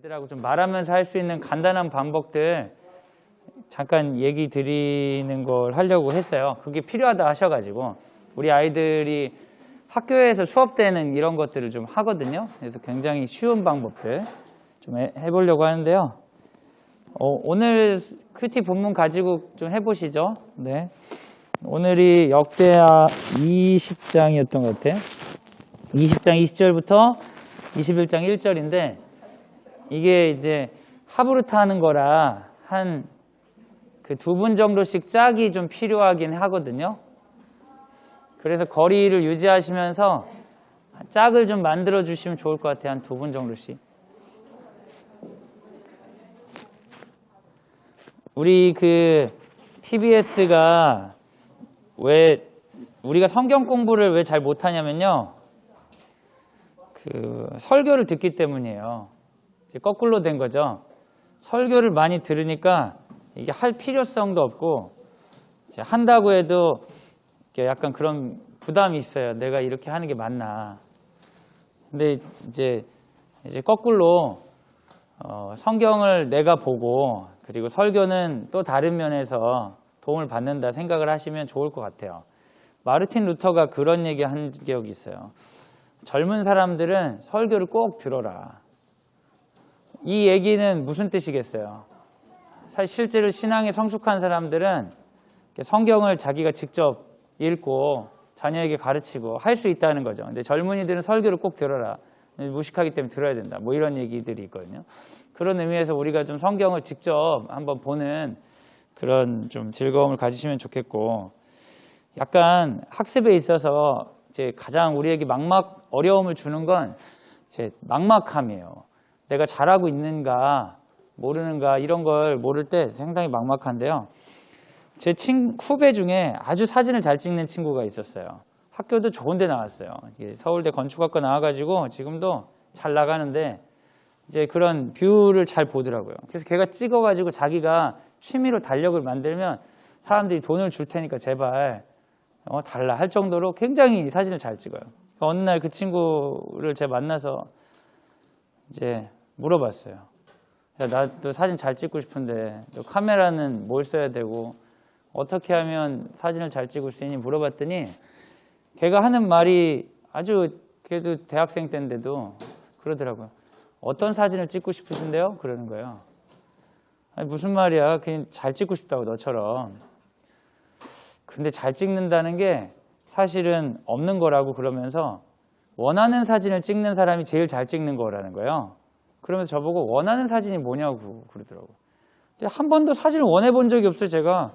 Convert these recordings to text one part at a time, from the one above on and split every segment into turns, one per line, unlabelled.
여러분들하고 좀 말하면서 할 수 있는 간단한 방법들 잠깐 얘기 드리는 걸 하려고 했어요. 그게 필요하다 하셔가지고 우리 아이들이 학교에서 수업 때는 이런 것들을 좀 하거든요. 그래서 굉장히 쉬운 방법들 좀 해보려고 하는데요. 오늘 큐티 본문 가지고 좀 해보시죠. 네. 오늘이 역대하 20장이었던 것 같아요. 20장 20절부터 21장 1절인데 이게 이제 하브루타 하는 거라 한 그 2분 정도씩 짝이 좀 필요하긴 하거든요. 그래서 거리를 유지하시면서 짝을 좀 만들어 주시면 좋을 것 같아요. 한 2분 정도씩. 우리 그 PBS가 왜 우리가 성경 공부를 왜 잘 못하냐면요. 그 설교를 듣기 때문이에요. 이제 거꾸로 된 거죠. 설교를 많이 들으니까 이게 할 필요성도 없고 이제 한다고 해도 약간 그런 부담이 있어요. 내가 이렇게 하는 게 맞나. 근데 이제 거꾸로 성경을 내가 보고 그리고 설교는 또 다른 면에서 도움을 받는다 생각을 하시면 좋을 것 같아요. 마르틴 루터가 그런 얘기 한 기억이 있어요. 젊은 사람들은 설교를 꼭 들어라. 이 얘기는 무슨 뜻이겠어요? 사실 실제로 신앙에 성숙한 사람들은 성경을 자기가 직접 읽고 자녀에게 가르치고 할 수 있다는 거죠. 근데 젊은이들은 설교를 꼭 들어라. 무식하기 때문에 들어야 된다. 뭐 이런 얘기들이 있거든요. 그런 의미에서 우리가 좀 성경을 직접 한번 보는 그런 좀 즐거움을 가지시면 좋겠고, 약간 학습에 있어서 이제 가장 우리에게 어려움을 주는 건 이제 막막함이에요. 내가 잘하고 있는가 모르는가 이런 걸 모를 때 상당히 막막한데요. 제 후배 중에 아주 사진을 잘 찍는 친구가 있었어요. 학교도 좋은 데 나왔어요. 서울대 건축학과 나와가지고 지금도 잘 나가는데 이제 그런 뷰를 잘 보더라고요. 그래서 걔가 찍어가지고 자기가 취미로 달력을 만들면 사람들이 돈을 줄 테니까 제발 달라 할 정도로 굉장히 사진을 잘 찍어요. 어느 날 그 친구를 제가 만나서 이제 물어봤어요. 야, 나도 사진 잘 찍고 싶은데 너 카메라는 뭘 써야 되고 어떻게 하면 사진을 잘 찍을 수 있니 물어봤더니 걔가 하는 말이 걔도 대학생 때인데도 그러더라고요. 어떤 사진을 찍고 싶으신데요? 그러는 거예요. 아니, 무슨 말이야. 그냥 잘 찍고 싶다고 너처럼. 근데 잘 찍는다는 게 사실은 없는 거라고 그러면서 원하는 사진을 찍는 사람이 제일 잘 찍는 거라는 거예요. 그러면서 저보고 원하는 사진이 뭐냐고 그러더라고요. 한 번도 사진을 원해 본 적이 없어요, 제가.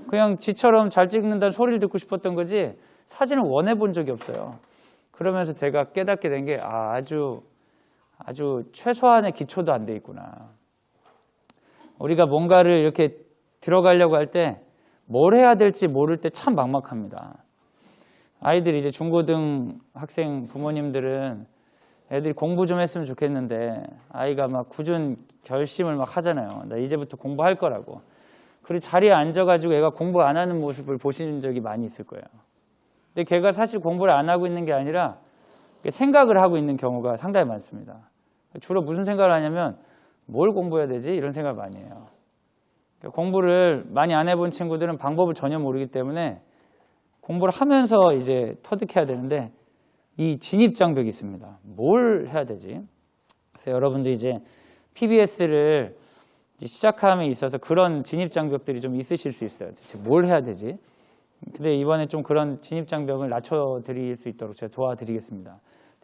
그냥 지처럼 잘 찍는다는 소리를 듣고 싶었던 거지 사진을 원해 본 적이 없어요. 그러면서 제가 깨닫게 된 게 아주 최소한의 기초도 안 돼 있구나. 우리가 뭔가를 이렇게 들어가려고 할 때 뭘 해야 될지 모를 때 참 막막합니다. 아이들이 이제 중고등 학생 부모님들은 애들이 공부 좀 했으면 좋겠는데 아이가 막 굳은 결심을 막 하잖아요. 나 이제부터 공부할 거라고. 그리고 자리에 앉아가지고 애가 공부 안 하는 모습을 보신 적이 많이 있을 거예요. 근데 걔가 사실 공부를 안 하고 있는 게 아니라 생각을 하고 있는 경우가 상당히 많습니다. 주로 무슨 생각을 하냐면 뭘 공부해야 되지? 이런 생각을 많이 해요. 공부를 많이 안 해본 친구들은 방법을 전혀 모르기 때문에 공부를 하면서 이제 터득해야 되는데 이 진입장벽이 있습니다. 뭘 해야 되지? 그래서 여러분도 이제 PBS를 시작함에 있어서 그런 진입장벽들이 좀 있으실 수 있어요. 대체 뭘 해야 되지? 근데 이번에 좀 그런 진입장벽을 낮춰드릴 수 있도록 제가 도와드리겠습니다.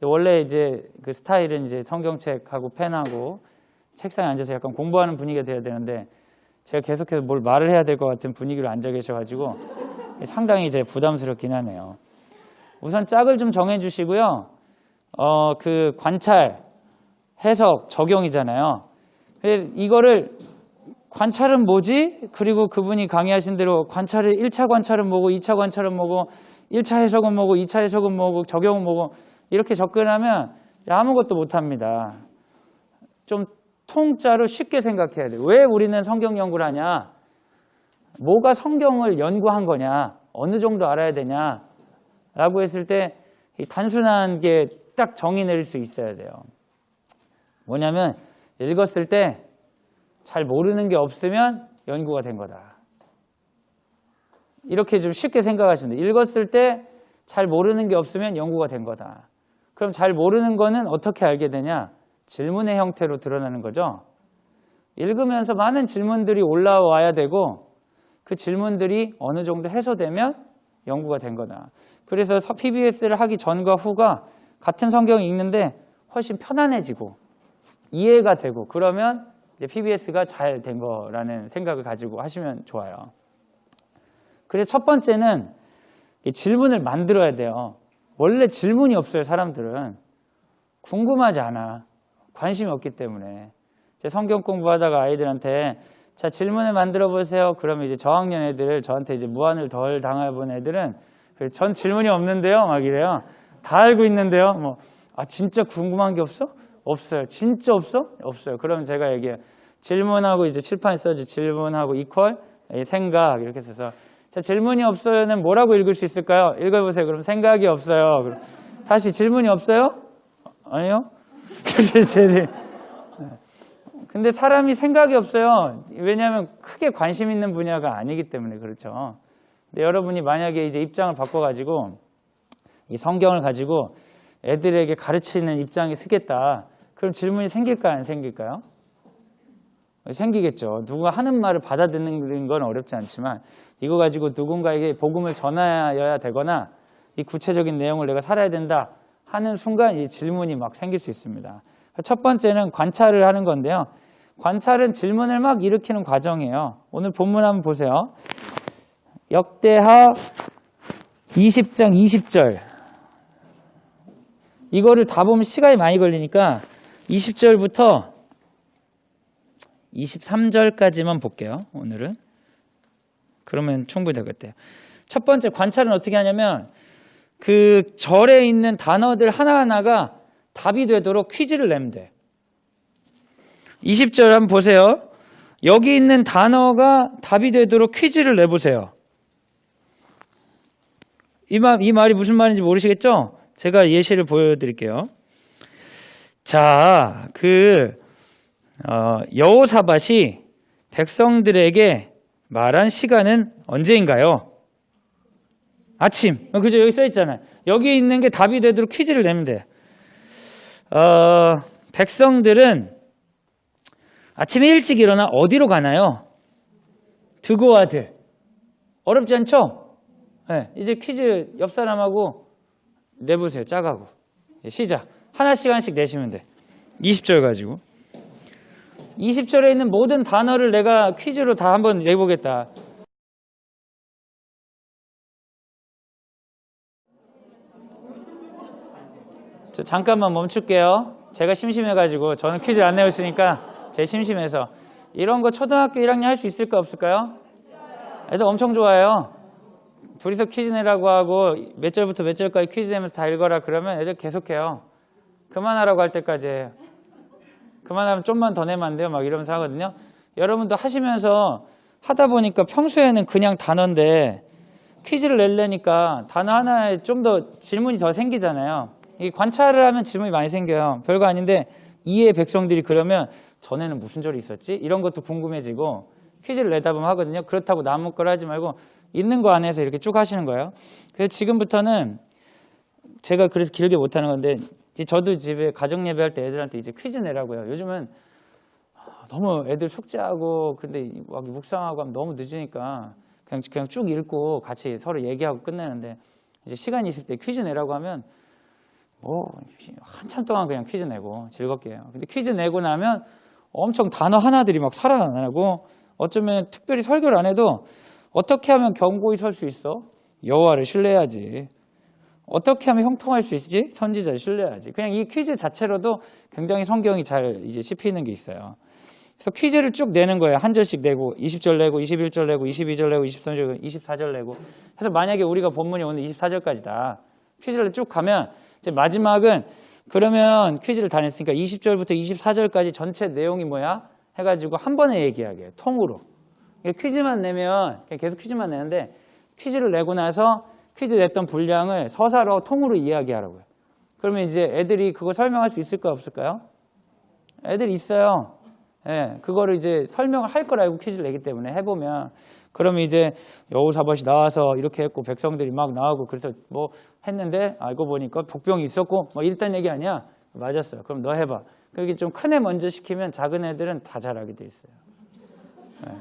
원래 이제 그 스타일은 이제 성경책하고 펜하고 책상에 앉아서 약간 공부하는 분위기가 돼야 되는데 제가 계속해서 뭘 말을 해야 될 것 같은 분위기로 앉아 계셔가지고 상당히 이제 부담스럽긴 하네요. 우선 짝을 좀 정해주시고요. 그 관찰, 해석, 적용이잖아요. 이거를 관찰은 뭐지? 그리고 그분이 강의하신 대로 1차 관찰은 뭐고 2차 관찰은 뭐고 1차 해석은 뭐고 2차 해석은 뭐고 적용은 뭐고 이렇게 접근하면 아무것도 못합니다. 좀 통짜로 쉽게 생각해야 돼요. 왜 우리는 성경 연구를 하냐? 뭐가 성경을 연구한 거냐? 어느 정도 알아야 되냐? 라고 했을 때 단순한 게 딱 정의 내릴 수 있어야 돼요. 뭐냐면 읽었을 때 잘 모르는 게 없으면 연구가 된 거다. 이렇게 좀 쉽게 생각하시면 돼요. 읽었을 때 잘 모르는 게 없으면 연구가 된 거다. 그럼 잘 모르는 거는 어떻게 알게 되냐? 질문의 형태로 드러나는 거죠. 읽으면서 많은 질문들이 올라와야 되고 그 질문들이 어느 정도 해소되면 연구가 된 거다. 그래서 PBS를 하기 전과 후가 같은 성경을 읽는데 훨씬 편안해지고 이해가 되고 그러면 이제 PBS가 잘 된 거라는 생각을 가지고 하시면 좋아요. 그래서 첫 번째는 질문을 만들어야 돼요. 원래 질문이 없어요, 사람들은. 궁금하지 않아. 관심이 없기 때문에. 제 성경 공부하다가 아이들한테 자, 질문을 만들어 보세요. 그러면 이제 저학년 애들, 저한테 이제 무한을 덜 당해본 애들은 전 질문이 없는데요. 막 이래요. 다 알고 있는데요. 뭐, 아, 진짜 궁금한 게 없어? 없어요. 진짜 없어? 없어요. 그러면 제가 얘기해요. 질문하고 이제 칠판에 써주 질문하고 이퀄 생각 이렇게 써서 자, 질문이 없어요는 뭐라고 읽을 수 있을까요? 읽어보세요. 그럼 생각이 없어요. 그럼 다시 질문이 없어요? 아니요. 근데 사람이 생각이 없어요. 왜냐하면 크게 관심 있는 분야가 아니기 때문에 그렇죠. 근데 여러분이 만약에 이제 입장을 바꿔가지고 이 성경을 가지고 애들에게 가르치는 입장이 쓰겠다. 그럼 질문이 생길까요? 안 생길까요? 생기겠죠. 누가 하는 말을 받아듣는 건 어렵지 않지만 이거 가지고 누군가에게 복음을 전하여야 되거나 이 구체적인 내용을 내가 살아야 된다 하는 순간 이 질문이 막 생길 수 있습니다. 첫 번째는 관찰을 하는 건데요. 관찰은 질문을 막 일으키는 과정이에요. 오늘 본문 한번 보세요. 역대하 20장 20절. 이거를 다 보면 시간이 많이 걸리니까 20절부터 23절까지만 볼게요. 오늘은. 그러면 충분히 되겠대요. 첫 번째 관찰은 어떻게 하냐면 그 절에 있는 단어들 하나하나가 답이 되도록 퀴즈를 내면 돼. 20절 한번 보세요. 여기 있는 단어가 답이 되도록 퀴즈를 내보세요. 이 말이 무슨 말인지 모르시겠죠? 제가 예시를 보여드릴게요. 자, 여호사밧이 백성들에게 말한 시간은 언제인가요? 아침. 그죠? 여기 써있잖아요. 여기 있는 게 답이 되도록 퀴즈를 내면 돼요. 백성들은 아침에 일찍 일어나 어디로 가나요? 드고아들. 어렵지 않죠? 네, 이제 퀴즈 옆 사람하고 내보세요. 짜가고. 이제 시작. 하나씩 내시면 돼. 20절 가지고. 20절에 있는 모든 단어를 내가 퀴즈로 다 한번 내보겠다. 저 잠깐만 멈출게요. 제가 심심해가지고 저는 퀴즈 안 내고 있으니까 제 심심해서. 이런 거 초등학교 1학년 할 수 있을까 없을까요? 애들 엄청 좋아해요. 둘이서 퀴즈 내라고 하고 몇 절부터 몇 절까지 퀴즈 내면서 다 읽어라 그러면 애들 계속해요. 그만하라고 할 때까지 해요. 그만하면 좀만 더 내면 안 돼요? 막 이러면서 하거든요. 여러분도 하시면서 하다 보니까 평소에는 그냥 단어인데 퀴즈를 내려니까 단어 하나에 좀 더 질문이 더 생기잖아요. 이 관찰을 하면 질문이 많이 생겨요. 별거 아닌데 이해 백성들이 그러면 전에는 무슨 절이 있었지? 이런 것도 궁금해지고 퀴즈를 내다 보면 하거든요. 그렇다고 남은 걸 하지 말고 있는 거 안에서 이렇게 쭉 하시는 거예요. 그래서 지금부터는 제가 그래서 길게 못하는 건데 저도 집에 가정 예배할 때 애들한테 이제 퀴즈 내라고요. 요즘은 너무 애들 숙제하고 근데 막 묵상하고 하면 너무 늦으니까 그냥 쭉 읽고 같이 서로 얘기하고 끝내는데 이제 시간이 있을 때 퀴즈 내라고 하면 한참 동안 그냥 퀴즈 내고 즐겁게 해요. 근데 퀴즈 내고 나면 엄청 단어 하나들이 막 살아나고 어쩌면 특별히 설교를 안 해도 어떻게 하면 견고히 설 수 있어? 여호와를 신뢰해야지. 어떻게 하면 형통할 수 있지? 선지자를 신뢰해야지. 그냥 이 퀴즈 자체로도 굉장히 성경이 잘 이제 씹히는 게 있어요. 그래서 퀴즈를 쭉 내는 거예요. 한 절씩 내고 20절 내고 21절 내고 22절 내고 23절 24절 내고 그래서 만약에 우리가 본문이 오늘 24절까지다. 퀴즈를 쭉 가면 이제 마지막은 그러면 퀴즈를 다 냈으니까 20절부터 24절까지 전체 내용이 뭐야? 해가지고 한 번에 얘기하게 해요. 통으로. 퀴즈만 내면 계속 퀴즈만 내는데 퀴즈를 내고 나서 퀴즈 냈던 분량을 서사로 통으로 이야기하라고요. 그러면 이제 애들이 그거 설명할 수 있을까 없을까요? 애들이 있어요. 예, 그거를 이제 설명을 할 걸 알고 퀴즈를 내기 때문에 해보면 그러면 이제 여호사밧이 나와서 이렇게 했고 백성들이 막 나오고 그래서 뭐 했는데 알고 보니까 복병이 있었고 뭐 이랬단 얘기 아니야? 맞았어요. 그럼 너 해봐. 그게 좀 큰 애 먼저 시키면 작은 애들은 다 잘하게 돼 있어요. 예.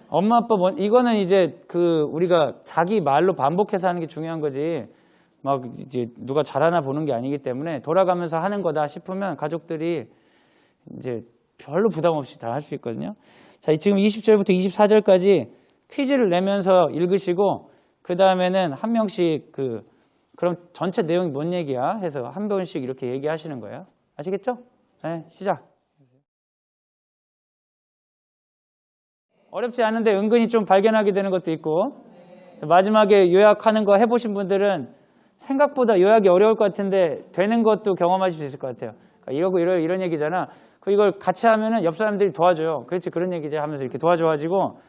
엄마 아빠 이거는 이제 그 우리가 자기 말로 반복해서 하는 게 중요한 거지. 막 이제 누가 잘하나 보는 게 아니기 때문에 돌아가면서 하는 거다 싶으면 가족들이 이제 별로 부담 없이 다 할 수 있거든요. 자, 지금 20절부터 24절까지 퀴즈를 내면서 읽으시고 그 다음에는 한 명씩 그럼 전체 내용이 뭔 얘기야 해서 한 번씩 이렇게 얘기하시는 거예요. 아시겠죠? 네, 시작. 어렵지 않은데 은근히 좀 발견하게 되는 것도 있고 마지막에 요약하는 거 해보신 분들은 생각보다 요약이 어려울 것 같은데 되는 것도 경험하실 수 있을 것 같아요. 그러니까 이런 얘기잖아. 이걸 같이 하면은 옆 사람들이 도와줘요. 그렇지, 그런 얘기지 하면서 이렇게 도와줘가지고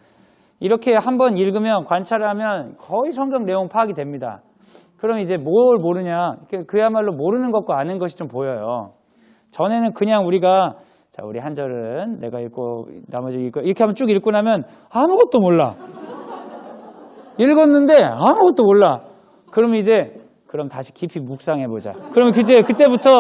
이렇게 한번 읽으면 관찰을 하면 거의 성경 내용 파악이 됩니다. 그럼 이제 뭘 모르냐? 그야말로 모르는 것과 아는 것이 좀 보여요. 전에는 그냥 우리가 자, 우리 한 절은 내가 읽고 나머지 읽고 이렇게 하면 쭉 읽고 나면 아무것도 몰라. 읽었는데 아무것도 몰라. 그럼 다시 깊이 묵상해보자. 그러면 그때부터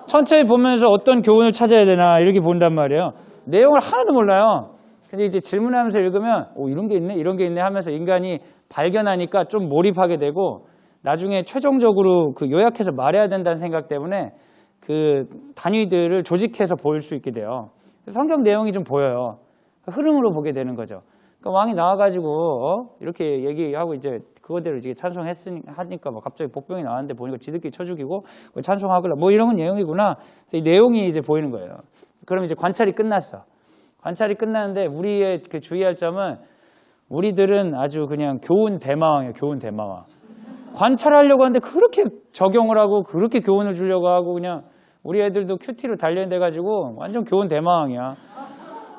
천천히 보면서 어떤 교훈을 찾아야 되나 이렇게 본단 말이에요. 내용을 하나도 몰라요. 근데 이제 질문하면서 읽으면 이런 게 있네 이런 게 있네 하면서 인간이 발견하니까 좀 몰입하게 되고 나중에 최종적으로 그 요약해서 말해야 된다는 생각 때문에 그 단위들을 조직해서 보일 수 있게 돼요. 성경 내용이 좀 보여요. 흐름으로 보게 되는 거죠. 그러니까 왕이 나와가지고 이렇게 얘기하고 이제 그거대로 이제 찬송하니까 뭐 갑자기 복병이 나왔는데 보니까 지들끼리 쳐 죽이고 찬송하거나 뭐 이런 건 내용이구나. 그래서 이 내용이 이제 보이는 거예요. 그럼 이제 관찰이 끝났어. 관찰이 끝났는데 우리의 그 주의할 점은 우리들은 아주 그냥 교훈 대마왕이에요. 교훈 대마왕. 관찰하려고 하는데 그렇게 적용을 하고 그렇게 교훈을 주려고 하고 그냥 우리 애들도 큐티로 단련돼가지고 완전 교훈 대마왕이야.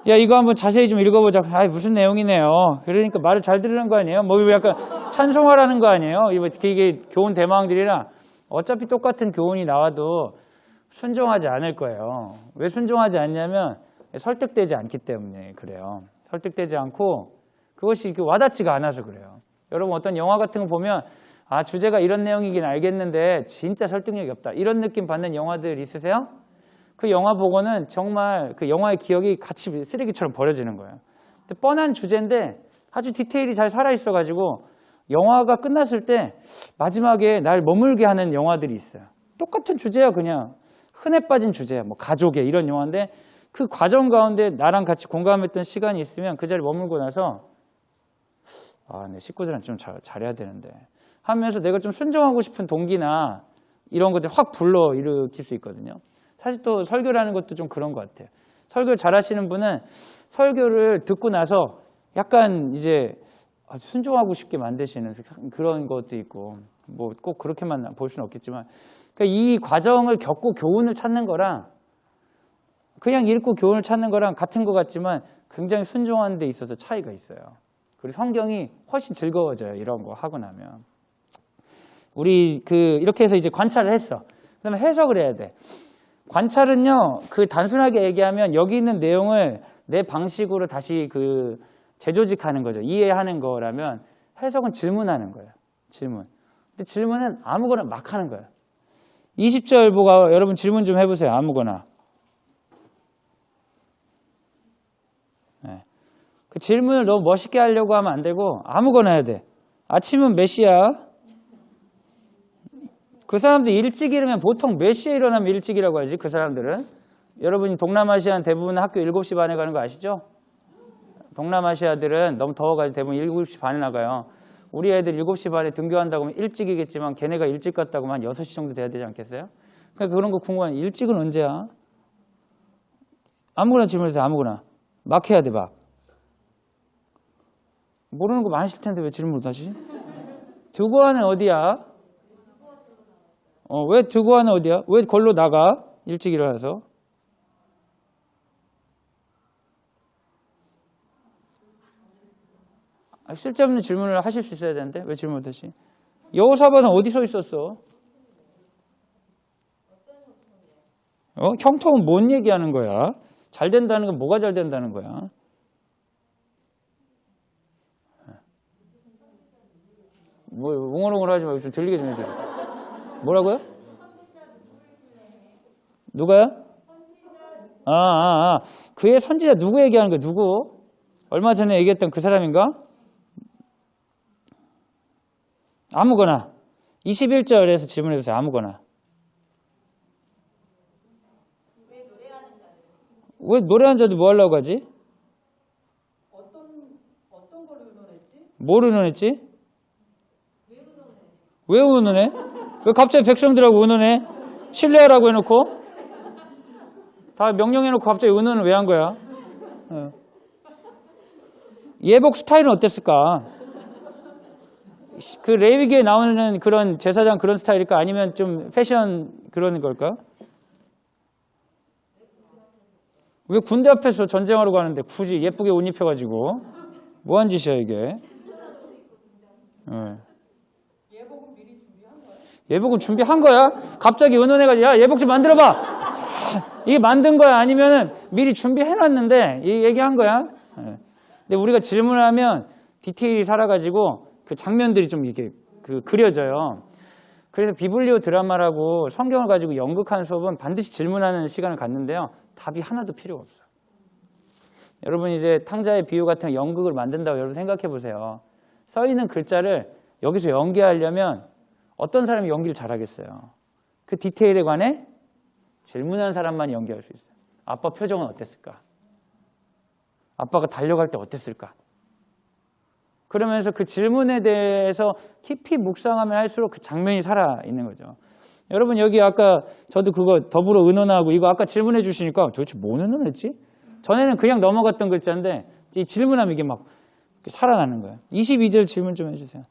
야, 이거 한번 자세히 좀 읽어보자. 무슨 내용이네요. 그러니까 말을 잘 들으는 거 아니에요? 뭐 약간 찬송하라는 거 아니에요? 이게 교훈 대마왕들이라 어차피 똑같은 교훈이 나와도 순종하지 않을 거예요. 왜 순종하지 않냐면 설득되지 않기 때문에 그래요. 설득되지 않고 그것이 와닿지가 않아서 그래요. 여러분 어떤 영화 같은 거 보면 주제가 이런 내용이긴 알겠는데 진짜 설득력이 없다. 이런 느낌 받는 영화들 있으세요? 그 영화 보고는 정말 그 영화의 기억이 같이 쓰레기처럼 버려지는 거예요. 근데 뻔한 주제인데 아주 디테일이 잘 살아있어가지고 영화가 끝났을 때 마지막에 날 머물게 하는 영화들이 있어요. 똑같은 주제야 그냥. 흔해 빠진 주제야. 뭐 가족의 이런 영화인데 그 과정 가운데 나랑 같이 공감했던 시간이 있으면 그 자리에 머물고 나서 내 식구들한테 좀 잘해야 되는데 하면서 내가 좀 순종하고 싶은 동기나 이런 것들 확 불러일으킬 수 있거든요. 사실 또 설교라는 것도 좀 그런 것 같아요. 설교 잘하시는 분은 설교를 듣고 나서 약간 이제 아주 순종하고 싶게 만드시는 그런 것도 있고 뭐 꼭 그렇게만 볼 수는 없겠지만 그러니까 이 과정을 겪고 교훈을 찾는 거랑 그냥 읽고 교훈을 찾는 거랑 같은 것 같지만 굉장히 순종하는 데 있어서 차이가 있어요. 그리고 성경이 훨씬 즐거워져요. 이런 거 하고 나면. 우리 이렇게 해서 이제 관찰을 했어. 그다음에 해석을 해야 돼. 관찰은요, 단순하게 얘기하면 여기 있는 내용을 내 방식으로 다시 재조직하는 거죠. 이해하는 거라면 해석은 질문하는 거예요. 질문. 근데 질문은 아무거나 막 하는 거예요. 20절 보고 여러분 질문 좀 해보세요. 아무거나. 네. 그 질문을 너무 멋있게 하려고 하면 안 되고 아무거나 해야 돼. 아침은 몇 시야? 그 사람들 일찍 일으면 보통 몇 시에 일어나면 일찍이라고 하지? 그 사람들은. 여러분이 동남아시아는 대부분 학교 7시 반에 가는 거 아시죠? 동남아시아들은 너무 더워가지고 대부분 7시 반에 나가요. 우리 애들 7시 반에 등교한다고 하면 일찍이겠지만 걔네가 일찍 갔다고 하면 6시 정도 돼야 되지 않겠어요? 그러니까 그런 거 궁금한 일찍은 언제야? 아무거나 질문해서 아무거나. 막 해야 돼, 막. 모르는 거 많으실 텐데 왜 질문 못하시지? 두고아는 어디야? 왜 두고아는 어디야? 왜 걸로 나가? 일찍 일어나서. 쓸데없는 질문을 하실 수 있어야 되는데 왜 질문 못하시? 여호사밧은 어디 서 있었어? 형통은 뭔 얘기하는 거야? 잘 된다는 건 뭐가 잘 된다는 거야? 뭐 웅얼웅얼 하지 말고 좀 들리게 좀 해주세요. 뭐라고요? 누가요? 그의 선지자 누구 얘기하는 거야? 누구? 얼마 전에 얘기했던 그 사람인가? 아무거나. 21절에서 질문해 보세요. 아무거나. 왜 노래하는 자들 뭐 하려고 하지? 어떤 걸 의논했지? 뭘 의논했지? 왜 의논해? 왜 갑자기 백성들하고 의논해? 신뢰하라고 해놓고? 다 명령해놓고 갑자기 의논을 왜 한 거야? 예복 스타일은 어땠을까? 그 레위기에 나오는 그런 제사장 그런 스타일일까? 아니면 좀 패션 그런 걸까? 왜 군대 앞에서 전쟁하러 가는데 굳이 예쁘게 옷 입혀가지고 뭐한 짓이야 이게? 예복은 미리 준비한 거야? 예복은 준비한 거야? 갑자기 의논해가지고 야 예복 좀 만들어봐. 이게 만든 거야? 아니면은 미리 준비해놨는데 이 얘기한 거야? 근데 우리가 질문을 하면 디테일이 살아가지고 그 장면들이 좀 이렇게 그려져요. 그래서 비블리오 드라마라고 성경을 가지고 연극하는 수업은 반드시 질문하는 시간을 갖는데요. 답이 하나도 필요 없어요. 여러분 이제 탕자의 비유 같은 연극을 만든다고 여러분 생각해 보세요. 써 있는 글자를 여기서 연기하려면 어떤 사람이 연기를 잘하겠어요? 그 디테일에 관해 질문하는 사람만 연기할 수 있어요. 아빠 표정은 어땠을까? 아빠가 달려갈 때 어땠을까? 그러면서 그 질문에 대해서 깊이 묵상하면 할수록 그 장면이 살아있는 거죠. 여러분 여기 아까 저도 그거 더불어 의논하고 이거 아까 질문해 주시니까 도대체 뭔 의논했지? 전에는 그냥 넘어갔던 글자인데 이 질문하면 이게 막 살아나는 거예요. 22절 질문 좀 해주세요.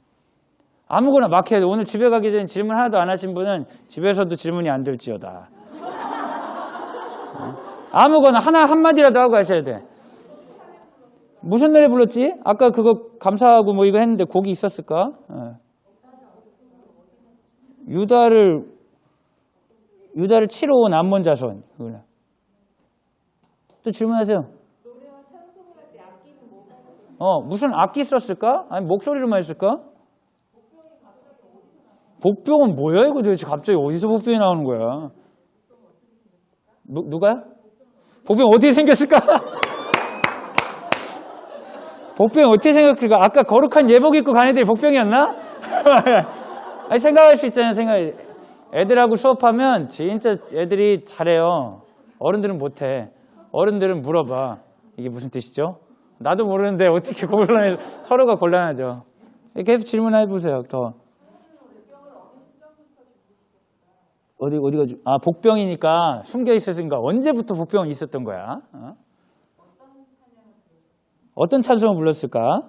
아무거나 막 해야 돼. 오늘 집에 가기 전에 질문 하나도 안 하신 분은 집에서도 질문이 안 될지어다. 아무거나 하나 한마디라도 하고 하셔야 돼. 무슨 노래 불렀지? 아까 그거 감사하고 뭐 이거 했는데 곡이 있었을까? 유다를 치러 온 암몬 자손. 또 질문하세요. 무슨 악기 썼을까? 아니 목소리로만 했을까? 복병은 뭐야 이거 도대체 갑자기 어디서 복병이 나오는 거야? 누가요? 복병 어떻게 생겼을까? 복병 어떻게 생각할까? 아까 거룩한 예복 입고 간 애들이 복병이었나? 아니, 생각할 수 있잖아요. 애들하고 수업하면 진짜 애들이 잘해요. 어른들은 못해. 어른들은 물어봐. 이게 무슨 뜻이죠? 나도 모르는데 어떻게 서로가 곤란하죠. 계속 질문해 보세요. 더. 어디가 복병이니까 숨겨 있었으니까 언제부터 복병은 있었던 거야? 어떤 찬송을 불렀을까?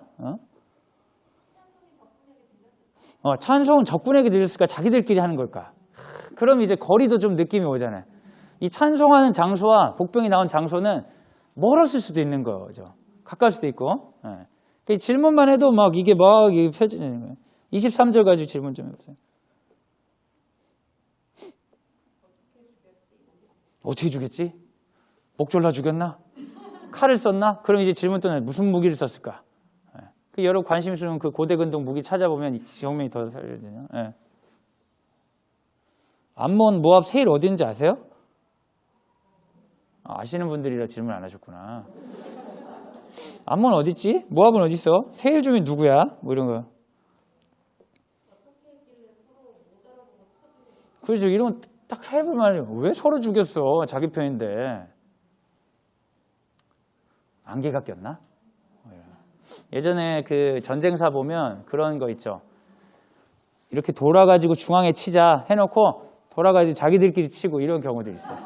찬송은 적군에게 들렸을까? 자기들끼리 하는 걸까? 그럼 이제 거리도 좀 느낌이 오잖아요. 이 찬송하는 장소와 복병이 나온 장소는 멀었을 수도 있는 거죠. 가까울 수도 있고. 질문만 해도 막 이게 펼쳐지는 거예요. 23절 가지고 질문 좀 해보세요. 어떻게 죽였지? 목 졸라 죽였나? 칼을 썼나? 그럼 이제 질문 또는 무슨 무기를 썼을까? 여러분 관심 있으면 그 고대 근동 무기 찾아보면 정면이 더 살려지죠. 암몬, 모압, 세일 어딘지 아세요? 아시는 분들이라 질문 안 하셨구나. 암몬 어딨지? 모압은 어디 있어? 세일 주민 누구야? 뭐 이런 거. 그렇죠. 이런 거 딱 해볼 만해요. 왜 서로 죽였어? 자기 편인데. 안개가 꼈나? 예전에 그 전쟁사 보면 그런 거 있죠. 이렇게 돌아가지고 중앙에 치자 해놓고 돌아가지고 자기들끼리 치고 이런 경우들이 있어요.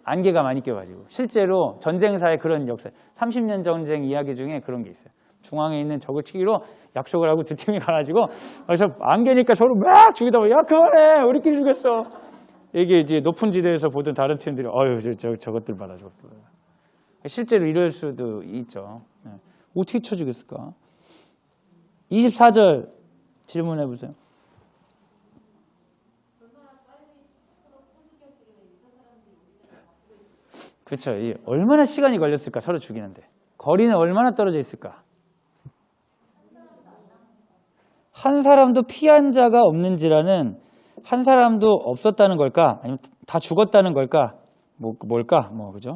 안개가 많이 껴가지고. 실제로 전쟁사의 그런 역사, 30년 전쟁 이야기 중에 그런 게 있어요. 중앙에 있는 적을 치기로 약속을 하고 두 팀이 가가지고 그래서 안개니까 서로 막 죽이다 보면 야 그만해 우리끼리 죽였어. 이게 이제 높은 지대에서 보던 다른 팀들이 저것들 봐라 저것들 봐라. 실제로 이럴 수도 있죠. 어떻게 쳐 죽였을까? 24절 질문해 보세요. 그렇죠. 얼마나 시간이 걸렸을까 서로 죽이는데. 거리는 얼마나 떨어져 있을까. 한 사람도 피한 자가 없는지라는 한 사람도 없었다는 걸까? 아니면 다 죽었다는 걸까? 뭘까? 그죠?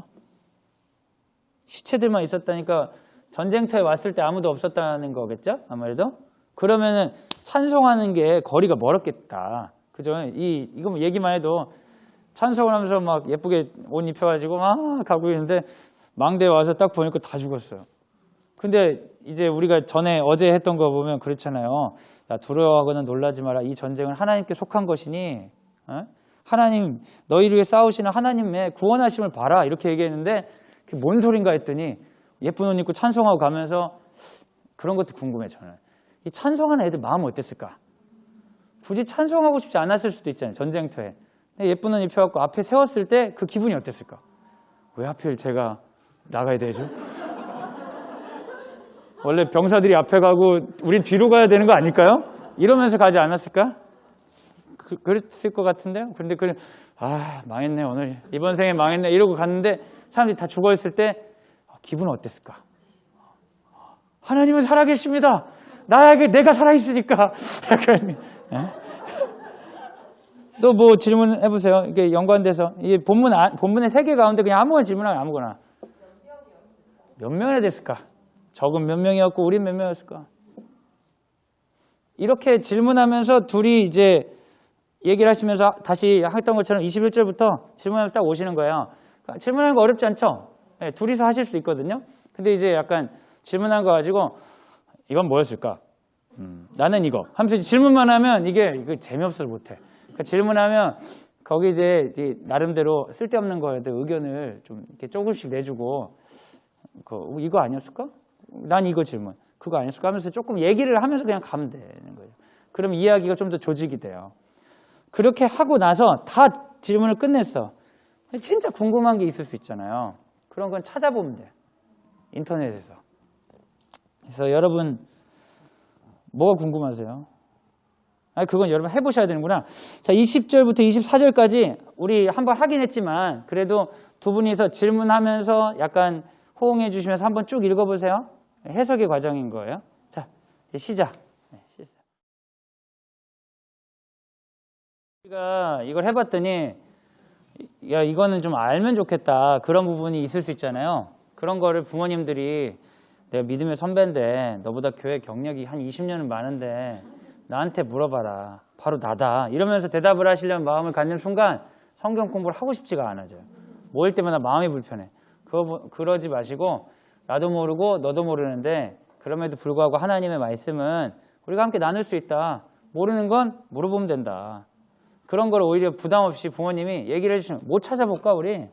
시체들만 있었다니까 전쟁터에 왔을 때 아무도 없었다는 거겠죠? 아무래도. 그러면은 찬송하는 게 거리가 멀었겠다. 그죠? 이거 얘기만 해도 찬송을 하면서 막 예쁘게 옷 입혀가지고 막 가고 있는데 망대에 와서 딱 보니까 다 죽었어요. 근데 이제 우리가 어제 했던 거 보면 그렇잖아요. 야, 두려워하거나 놀라지 마라. 이 전쟁은 하나님께 속한 것이니 하나님 너희를 위해 싸우시는 하나님의 구원하심을 봐라. 이렇게 얘기했는데 그게 뭔 소린가 했더니 예쁜 옷 입고 찬송하고 가면서 그런 것도 궁금해 저는. 이 찬송하는 애들 마음은 어땠을까? 굳이 찬송하고 싶지 않았을 수도 있잖아요. 전쟁터에. 예쁜 옷 입혀갖고 앞에 세웠을 때 그 기분이 어땠을까? 왜 하필 제가 나가야 되죠? 원래 병사들이 앞에 가고 우린 뒤로 가야 되는 거 아닐까요? 이러면서 가지 않았을까? 그랬을 것 같은데요. 근데 망했네 오늘 이번 생에 망했네 이러고 갔는데 사람들이 다 죽어있을 때 기분은 어땠을까? 하나님은 살아계십니다. 내가 살아있으니까. 또 뭐 질문 해보세요. 이게 연관돼서 이게 본문의 세 개 가운데 그냥 아무거나 질문하면 아무거나. 몇 명이나 됐을까? 적은 몇 명이었고 우린 몇 명이었을까? 이렇게 질문하면서 둘이 이제 얘기를 하시면서 다시 했던 것처럼 21절부터 질문하면서 딱 오시는 거예요. 그러니까 질문하는 거 어렵지 않죠? 네, 둘이서 하실 수 있거든요. 근데 이제 약간 질문한 거 가지고 이건 뭐였을까? 나는 이거 하면서 질문만 하면 이게 재미없어서 못해. 그러니까 질문하면 거기 이제 나름대로 쓸데없는 거에도 의견을 좀 이렇게 조금씩 내주고 이거 아니었을까? 난 이거 질문 그거 아니었을까 하면서 조금 얘기를 하면서 그냥 가면 되는 거예요. 그럼 이야기가 좀 더 조직이 돼요. 그렇게 하고 나서 다 질문을 끝냈어. 진짜 궁금한 게 있을 수 있잖아요. 그런 건 찾아보면 돼. 인터넷에서. 그래서 여러분 뭐가 궁금하세요? 그건 여러분 해보셔야 되는구나. 자, 20절부터 24절까지 우리 한번 하긴 했지만 그래도 두 분이서 질문하면서 약간 호응해 주시면서 한번 쭉 읽어보세요. 해석의 과정인 거예요. 자, 이제 시작. 우리가 이걸 해봤더니 야 이거는 좀 알면 좋겠다. 그런 부분이 있을 수 있잖아요. 그런 거를 부모님들이 내가 믿음의 선배인데 너보다 교회 경력이 한 20년은 많은데 나한테 물어봐라. 바로 나다. 이러면서 대답을 하시려는 마음을 갖는 순간 성경 공부를 하고 싶지가 않아져요. 모일 때마다 마음이 불편해. 그러지 마시고 나도 모르고 너도 모르는데 그럼에도 불구하고 하나님의 말씀은 우리가 함께 나눌 수 있다. 모르는 건 물어보면 된다. 그런 걸 오히려 부담 없이 부모님이 얘기를 해주시면 뭐 찾아볼까 우리?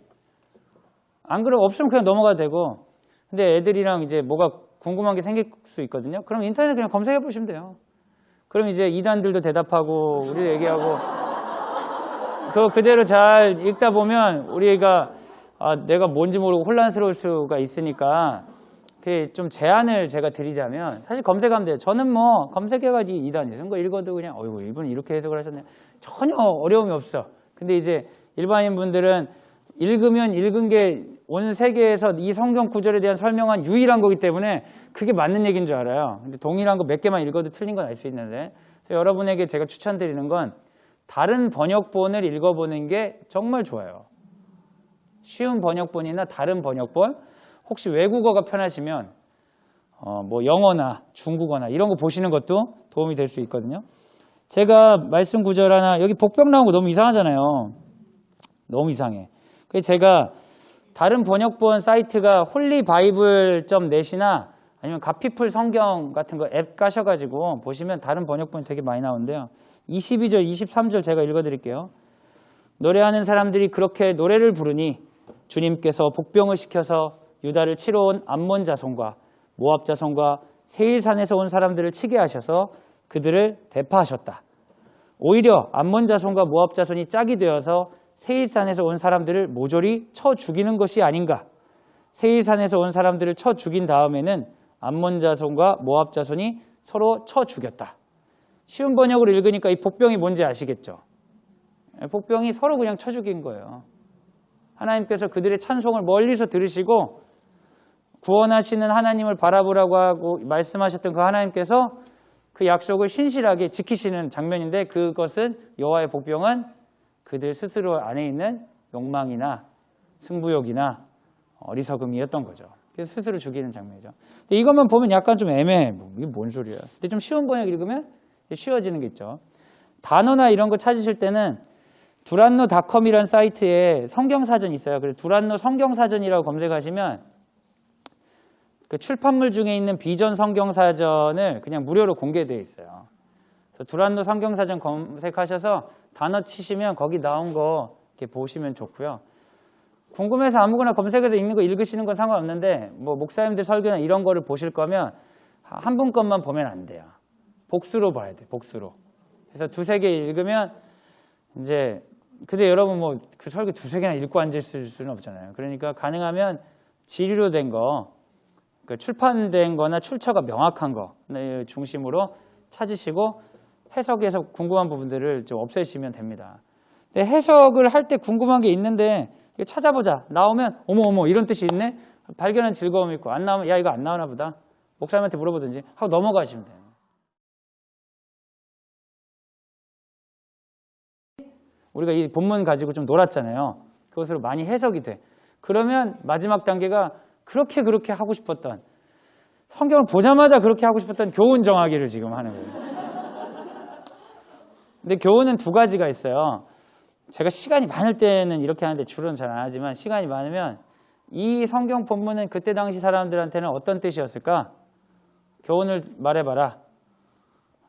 안 그러면 없으면 그냥 넘어가도 되고 근데 애들이랑 이제 뭐가 궁금한 게 생길 수 있거든요. 그럼 인터넷 그냥 검색해 보시면 돼요. 그럼 이제 이단들도 대답하고 우리도 얘기하고 그거 그대로 잘 읽다 보면 우리가 내가 뭔지 모르고 혼란스러울 수가 있으니까 좀 제안을 제가 드리자면 사실 검색하면 돼요. 저는 뭐 검색해가지고 이단 이런 거 읽어도 그냥 어이구 이분 이렇게 해석을 하셨네. 전혀 어려움이 없어. 근데 이제 일반인 분들은 읽으면 읽은 게 온 세계에서 이 성경 구절에 대한 설명한 유일한 거기 때문에 그게 맞는 얘기인 줄 알아요. 근데 동일한 거 몇 개만 읽어도 틀린 건 알 수 있는데 여러분에게 제가 추천드리는 건 다른 번역본을 읽어보는 게 정말 좋아요. 쉬운 번역본이나 다른 번역본 혹시 외국어가 편하시면 뭐 영어나 중국어나 이런 거 보시는 것도 도움이 될 수 있거든요. 제가 말씀 구절 하나 여기 복병 나온 거 너무 이상하잖아요. 너무 이상해. 그래서 제가 다른 번역본 사이트가 홀리바이블.net이나 아니면 갓피플 성경 같은 거 앱 까셔가지고 보시면 다른 번역본이 되게 많이 나오는데요. 22절, 23절 제가 읽어드릴게요. 노래하는 사람들이 그렇게 노래를 부르니 주님께서 복병을 시켜서 유다를 치러 온 암몬 자손과 모압 자손과 세일산에서 온 사람들을 치게 하셔서 그들을 대파하셨다. 오히려 암몬 자손과 모압 자손이 짝이 되어서 세일산에서 온 사람들을 모조리 쳐 죽이는 것이 아닌가. 세일산에서 온 사람들을 쳐 죽인 다음에는 암몬 자손과 모압 자손이 서로 쳐 죽였다. 쉬운 번역으로 읽으니까 이 복병이 뭔지 아시겠죠? 복병이 서로 그냥 쳐 죽인 거예요. 하나님께서 그들의 찬송을 멀리서 들으시고 구원하시는 하나님을 바라보라고 하고 말씀하셨던 그 하나님께서 그 약속을 신실하게 지키시는 장면인데, 그것은 여호와의 복병은 그들 스스로 안에 있는 욕망이나 승부욕이나 어리석음이었던 거죠. 그래서 스스로 죽이는 장면이죠. 근데 이것만 보면 약간 좀 애매해. 이게 뭔 소리야. 근데 좀 쉬운 번역 읽으면 쉬워지는 게 있죠. 단어나 이런 거 찾으실 때는 두란노닷컴이라는 사이트에 성경사전이 있어요. 그래서 두란노 성경사전이라고 검색하시면 그 출판물 중에 있는 비전 성경사전을 그냥 무료로 공개되어 있어요. 그래서 두란노 성경사전 검색하셔서 단어 치시면 거기 나온 거 이렇게 보시면 좋고요. 궁금해서 아무거나 검색해서 읽는 거 읽으시는 건 상관없는데, 뭐 목사님들 설교나 이런 거를 보실 거면 한 분 것만 보면 안 돼요. 복수로 봐야 돼, 복수로. 그래서 두세 개 읽으면 이제, 근데 여러분 뭐 그 설교 두세 개나 읽고 앉을 수는 없잖아요. 그러니까 가능하면 지리로 된 거, 그 출판된 거나 출처가 명확한 거 중심으로 찾으시고 해석에서 궁금한 부분들을 좀 없애시면 됩니다. 근데 해석을 할 때 궁금한 게 있는데 찾아보자. 나오면 어머 이런 뜻이 있네? 발견한 즐거움이 있고, 안 나오면 야 이거 안 나오나 보다. 목사님한테 물어보든지 하고 넘어가시면 돼요. 우리가 이 본문 가지고 좀 놀았잖아요. 그것으로 많이 해석이 돼. 그러면 마지막 단계가 그렇게 하고 싶었던, 성경을 보자마자 그렇게 하고 싶었던 교훈 정하기를 지금 하는 거예요. 근데 교훈은 두 가지가 있어요. 제가 시간이 많을 때는 이렇게 하는데 주로는 잘 안 하지만, 시간이 많으면 이 성경 본문은 그때 당시 사람들한테는 어떤 뜻이었을까? 교훈을 말해봐라.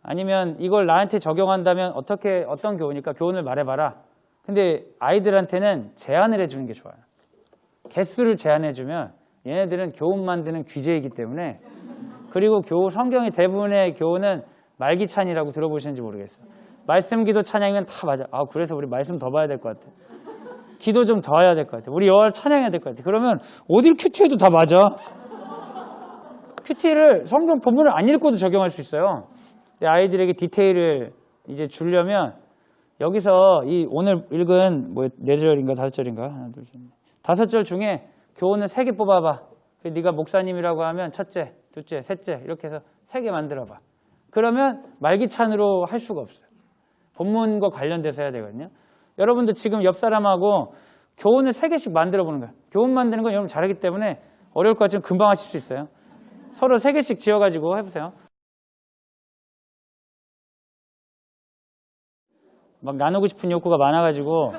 아니면 이걸 나한테 적용한다면 어떤 교훈일까? 교훈을 말해봐라. 근데 아이들한테는 제안을 해주는 게 좋아요. 개수를 제안해주면 얘네들은 교훈 만드는 귀재이기 때문에, 그리고 성경의 대부분의 교훈은 말기찬이라고 들어보시는지 모르겠어요. 말씀, 기도, 찬양이면 다 맞아. 그래서 우리 말씀 더 봐야 될 것 같아. 기도 좀 더 해야 될 것 같아. 우리 여호와를 찬양해야 될 것 같아. 그러면 어딜 큐티해도 다 맞아. 큐티를 성경 본문을 안 읽고도 적용할 수 있어요. 근데 아이들에게 디테일을 이제 주려면 여기서 이 오늘 읽은 뭐 4절인가 5절인가 하나 둘 셋 5절 중에 교훈을 3개 뽑아봐. 네가 목사님이라고 하면 첫째, 둘째, 셋째 이렇게 해서 3개 만들어봐. 그러면 말기찬으로 할 수가 없어요. 본문과 관련돼서 해야 되거든요. 여러분도 지금 옆 사람하고 교훈을 3개씩 만들어 보는 거예요. 교훈 만드는 건 여러분 잘하기 때문에 어려울 것 같지만 금방 하실 수 있어요. 서로 3개씩 지어가지고 해보세요. 막 나누고 싶은 욕구가 많아가지고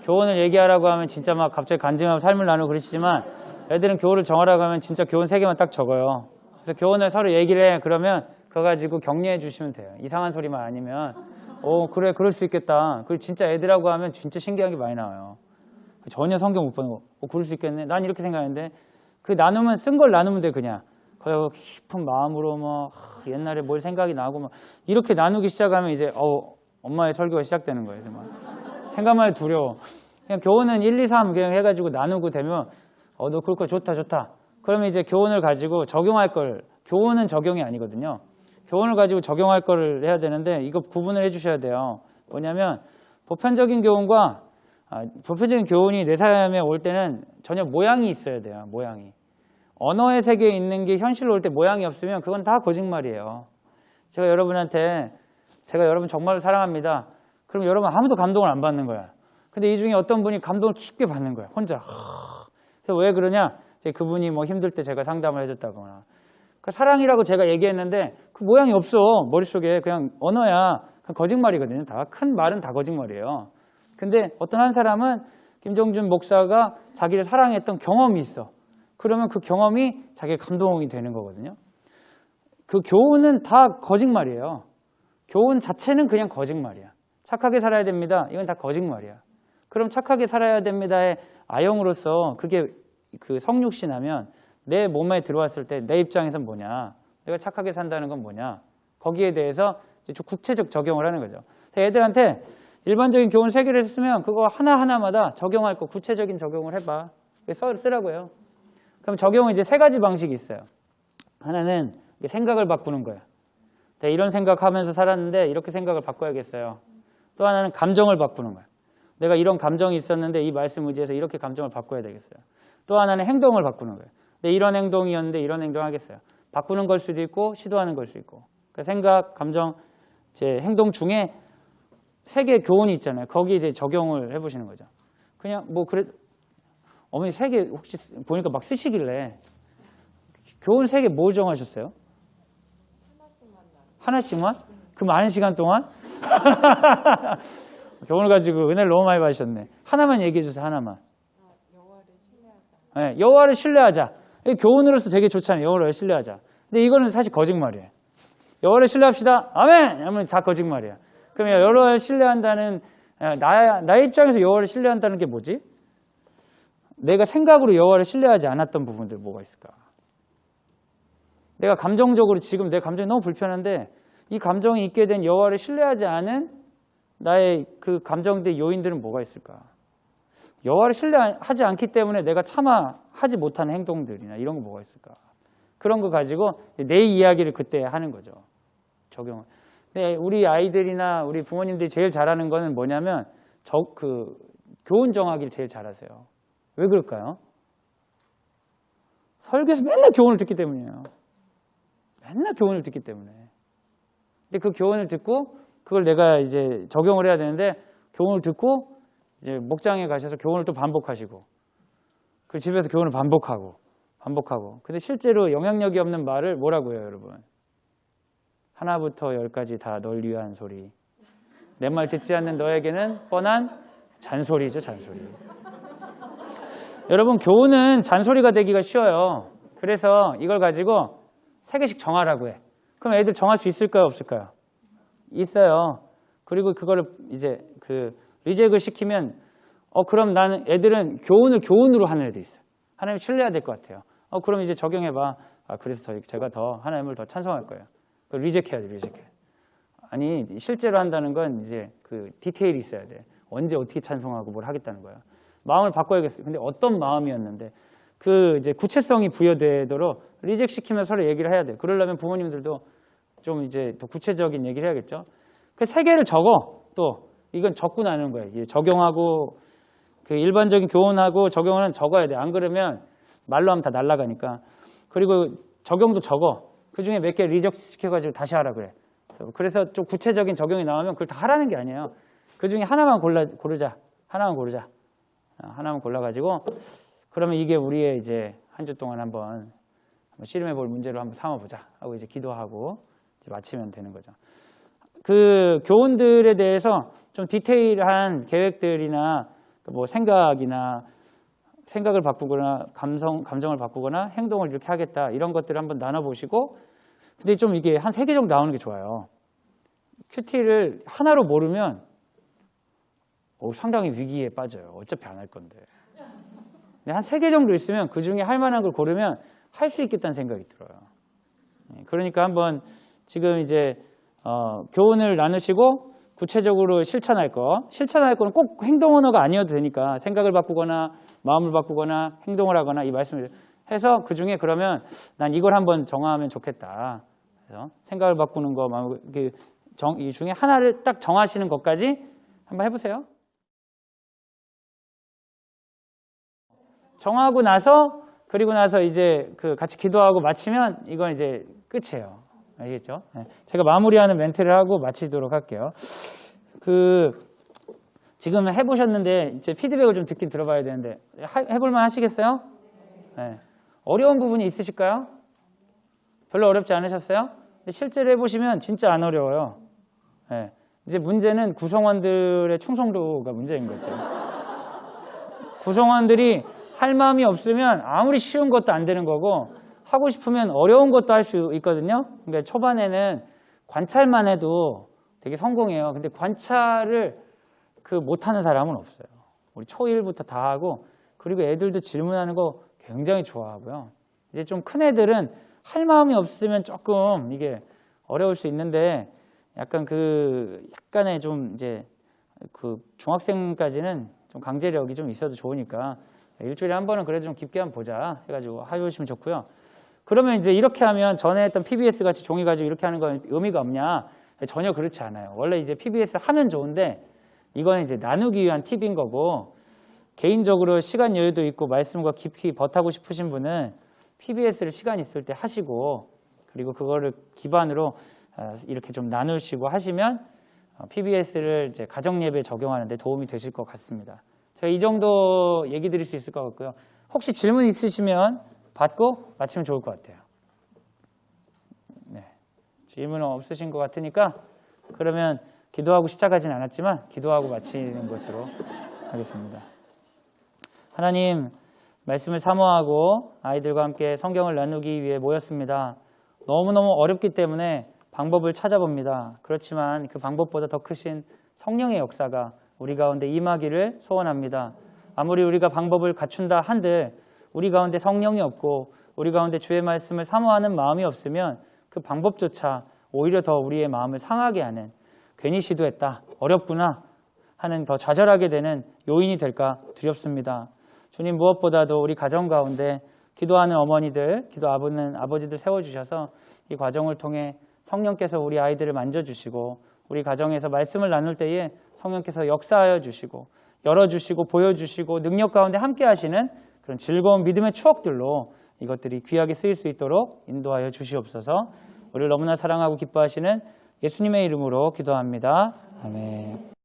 교훈을 얘기하라고 하면 진짜 막 갑자기 간증하고 삶을 나누고 그러시지만, 애들은 교훈을 정하라고 하면 진짜 교훈 3개만 딱 적어요. 그래서 교훈을 서로 얘기를 해. 그러면 그거 가지고 격려해 주시면 돼요. 이상한 소리만 아니면 그래 그럴 수 있겠다. 그리고 진짜 애들하고 하면 진짜 신기한 게 많이 나와요. 전혀 성경 못 보는 거. 그럴 수 있겠네. 난 이렇게 생각했는데, 그 나누면 쓴 걸 나누면 돼 그냥. 그리고 깊은 마음으로 뭐 옛날에 뭘 생각이 나고 막 이렇게 나누기 시작하면 이제 엄마의 설교가 시작되는 거예요. 생각만 해도 두려워. 그냥 교훈은 1, 2, 3 그냥 해가지고 나누고 되면 너 그럴 거 좋다. 그러면 이제 교훈을 가지고 적용할 걸, 교훈은 적용이 아니거든요. 교훈을 가지고 적용할 거를 해야 되는데, 이거 구분을 해 주셔야 돼요. 뭐냐면 보편적인 교훈과 보편적인 교훈이 내 삶에 올 때는 전혀 모양이 있어야 돼요. 모양이. 언어의 세계에 있는 게 현실로 올 때 모양이 없으면 그건 다 거짓말이에요. 제가 여러분 정말 사랑합니다. 그럼 여러분 아무도 감동을 안 받는 거야. 근데 이 중에 어떤 분이 감동을 깊게 받는 거야. 혼자. 그래서 왜 그러냐? 그분이 뭐 힘들 때 제가 상담을 해줬다거나. 그 사랑이라고 제가 얘기했는데 그 모양이 없어. 머릿속에 그냥 언어야. 그냥 거짓말이거든요. 다 큰 말은 다 거짓말이에요. 근데 어떤 한 사람은 김정준 목사가 자기를 사랑했던 경험이 있어. 그러면 그 경험이 자기의 감동이 되는 거거든요. 그 교훈은 다 거짓말이에요. 교훈 자체는 그냥 거짓말이야. 착하게 살아야 됩니다. 이건 다 거짓말이야. 그럼 착하게 살아야 됩니다의 아형으로서 그게 그 성육신하면 내 몸에 들어왔을 때 내 입장에선 뭐냐, 내가 착하게 산다는 건 뭐냐, 거기에 대해서 좀 구체적 적용을 하는 거죠. 애들한테 일반적인 교훈 3개를 했으면 그거 하나하나마다 적용할 거 구체적인 적용을 해봐. 쓰라고요. 그럼 적용은 이제 3가지 방식이 있어요. 하나는 생각을 바꾸는 거야. 이런 생각하면서 살았는데 이렇게 생각을 바꿔야겠어요. 또 하나는 감정을 바꾸는 거야. 내가 이런 감정이 있었는데 이 말씀 의지해서 이렇게 감정을 바꿔야 되겠어요. 또 하나는 행동을 바꾸는 거예요. 근데 이런 행동이었는데 이런 행동 하겠어요. 바꾸는 걸 수도 있고 시도하는 걸 수도 있고. 그러니까 생각, 감정, 제 행동 중에 세 개의 교훈이 있잖아요. 거기 이제 적용을 해보시는 거죠. 그냥 뭐 그래 어머니 세 개 혹시 보니까 막 쓰시길래 교훈 세 개 뭘 정하셨어요? 하나씩만? 그 많은 시간 동안? 교훈을 가지고 은혜를 너무 많이 받으셨네. 하나만 얘기해 주세요. 하나만.
여호와를 신뢰하자.
네, 여호와를 신뢰하자. 교훈으로서 되게 좋잖아요. 여호와를 신뢰하자. 근데 이거는 사실 거짓말이에요. 여호와를 신뢰합시다. 아멘! 하면 다 거짓말이에요. 그러면 여호와를 신뢰한다는 나의 입장에서 여호와를 신뢰한다는 게 뭐지? 내가 생각으로 여호와를 신뢰하지 않았던 부분들 뭐가 있을까? 내가 감정적으로 지금 내 감정이 너무 불편한데 이 감정이 있게 된 여호와를 신뢰하지 않은 나의 그 감정들 요인들은 뭐가 있을까? 여호와를 신뢰하지 않기 때문에 내가 차마 하지 못하는 행동들이나 이런 거 뭐가 있을까? 그런 거 가지고 내 이야기를 그때 하는 거죠. 적용을. 근데 우리 아이들이나 우리 부모님들이 제일 잘하는 거는 뭐냐면 교훈 정하기를 제일 잘하세요. 왜 그럴까요? 설교에서 맨날 교훈을 듣기 때문이에요. 맨날 교훈을 듣기 때문에. 근데 그 교훈을 듣고 그걸 내가 이제 적용을 해야 되는데 교훈을 듣고 이제 목장에 가셔서 교훈을 또 반복하시고 그 집에서 교훈을 반복하고. 근데 실제로 영향력이 없는 말을 뭐라고 해요, 여러분? 하나부터 열까지 다 널 위한 소리. 내 말 듣지 않는 너에게는 뻔한 잔소리죠, 잔소리. 여러분, 교훈은 잔소리가 되기가 쉬워요. 그래서 이걸 가지고 3개씩 정하라고 해. 그럼 애들 정할 수 있을까요, 없을까요? 있어요. 그리고 그거를 이제 리젝을 시키면 그럼 나는 애들은 교훈을 교훈으로 하는 애도 있어요. 하나님 신뢰해야 될 것 같아요. 그럼 이제 적용해봐. 그래서 제가 더 하나님을 더 찬송할 거예요. 리젝해야 돼, 리젝해. 아니 실제로 한다는 건 이제 그 디테일이 있어야 돼. 언제 어떻게 찬송하고 뭘 하겠다는 거야. 마음을 바꿔야겠어요. 근데 어떤 마음이었는데 그 이제 구체성이 부여되도록 리젝 시키면 서로 얘기를 해야 돼. 그러려면 부모님들도 좀 이제 더 구체적인 얘기를 해야겠죠. 그 3개를 적어. 또 이건 적고 나는 거예요. 이게 적용하고 그 일반적인 교훈하고 적용은 적어야 돼. 안 그러면 말로 하면 다 날아가니까. 그리고 적용도 적어. 그 중에 몇 개 리젝트 시켜가지고 다시 하라 그래. 그래서 좀 구체적인 적용이 나오면 그걸 다 하라는 게 아니에요. 그 중에 하나만 고르자. 하나만 골라가지고 그러면 이게 우리의 이제 한 주 동안 한번 씨름해 볼 문제로 한번 삼아보자 하고 이제 기도하고 이제 마치면 되는 거죠. 그 교훈들에 대해서 좀 디테일한 계획들이나 뭐 생각을 바꾸거나 감정을 바꾸거나 행동을 이렇게 하겠다 이런 것들을 한번 나눠보시고 근데 좀 이게 한 3개 정도 나오는 게 좋아요. 큐티를 하나로 모르면 상당히 위기에 빠져요. 어차피 안 할 건데. 근데 한 3개 정도 있으면 그 중에 할 만한 걸 고르면 할 수 있겠다는 생각이 들어요. 그러니까 한번 지금 이제 교훈을 나누시고 구체적으로 실천할 거는 꼭 행동 언어가 아니어도 되니까 생각을 바꾸거나 마음을 바꾸거나 행동을 하거나 이 말씀을 해서 그 중에 그러면 난 이걸 한번 정하면 좋겠다. 그래서 생각을 바꾸는 거, 이 중에 하나를 딱 정하시는 것까지 한번 해보세요. 정하고 나서 그리고 나서 이제 같이 기도하고 마치면 이건 이제 끝이에요. 알겠죠? 제가 마무리하는 멘트를 하고 마치도록 할게요. 지금 해보셨는데 이제 피드백을 좀 듣긴 들어봐야 되는데 해볼만 하시겠어요? 네. 어려운 부분이 있으실까요? 별로 어렵지 않으셨어요? 근데 실제로 해보시면 진짜 안 어려워요. 네. 이제 문제는 구성원들의 충성도가 문제인 거죠. 구성원들이 할 마음이 없으면 아무리 쉬운 것도 안 되는 거고 하고 싶으면 어려운 것도 할 수 있거든요. 그러니까 초반에는 관찰만 해도 되게 성공해요. 근데 관찰을 못하는 사람은 없어요. 우리 초1부터 다 하고 그리고 애들도 질문하는 거 굉장히 좋아하고요. 이제 좀 큰 애들은 할 마음이 없으면 조금 이게 어려울 수 있는데 약간의 좀 이제 중학생까지는 좀 강제력이 좀 있어도 좋으니까 일주일에 한 번은 그래도 좀 깊게 한번 보자 해가지고 해보시면 좋고요. 그러면 이제 이렇게 하면 전에 했던 PBS 같이 종이 가지고 이렇게 하는 건 의미가 없냐? 전혀 그렇지 않아요. 원래 이제 PBS를 하면 좋은데 이거는 이제 나누기 위한 팁인 거고, 개인적으로 시간 여유도 있고 말씀과 깊이 벗하고 싶으신 분은 PBS를 시간 있을 때 하시고, 그리고 그거를 기반으로 이렇게 좀 나누시고 하시면 PBS를 이제 가정 예배에 적용하는 데 도움이 되실 것 같습니다. 제가 이 정도 얘기 드릴 수 있을 것 같고요. 혹시 질문 있으시면 받고 마치면 좋을 것 같아요. 네. 질문 없으신 것 같으니까 그러면 기도하고 시작하진 않았지만 기도하고 마치는 것으로 하겠습니다. 하나님, 말씀을 사모하고 아이들과 함께 성경을 나누기 위해 모였습니다. 너무너무 어렵기 때문에 방법을 찾아봅니다. 그렇지만 그 방법보다 더 크신 성령의 역사가 우리 가운데 임하기를 소원합니다. 아무리 우리가 방법을 갖춘다 한들 우리 가운데 성령이 없고 우리 가운데 주의 말씀을 사모하는 마음이 없으면 그 방법조차 오히려 더 우리의 마음을 상하게 하는, 괜히 시도했다, 어렵구나 하는 더 좌절하게 되는 요인이 될까 두렵습니다. 주님, 무엇보다도 우리 가정 가운데 기도하는 어머니들, 기도하는 아버지들 세워주셔서 이 과정을 통해 성령께서 우리 아이들을 만져주시고 우리 가정에서 말씀을 나눌 때에 성령께서 역사하여 주시고 열어주시고 보여주시고 능력 가운데 함께 하시는 그런 즐거운 믿음의 추억들로 이것들이 귀하게 쓰일 수 있도록 인도하여 주시옵소서. 우리를 너무나 사랑하고 기뻐하시는 예수님의 이름으로 기도합니다. 아멘.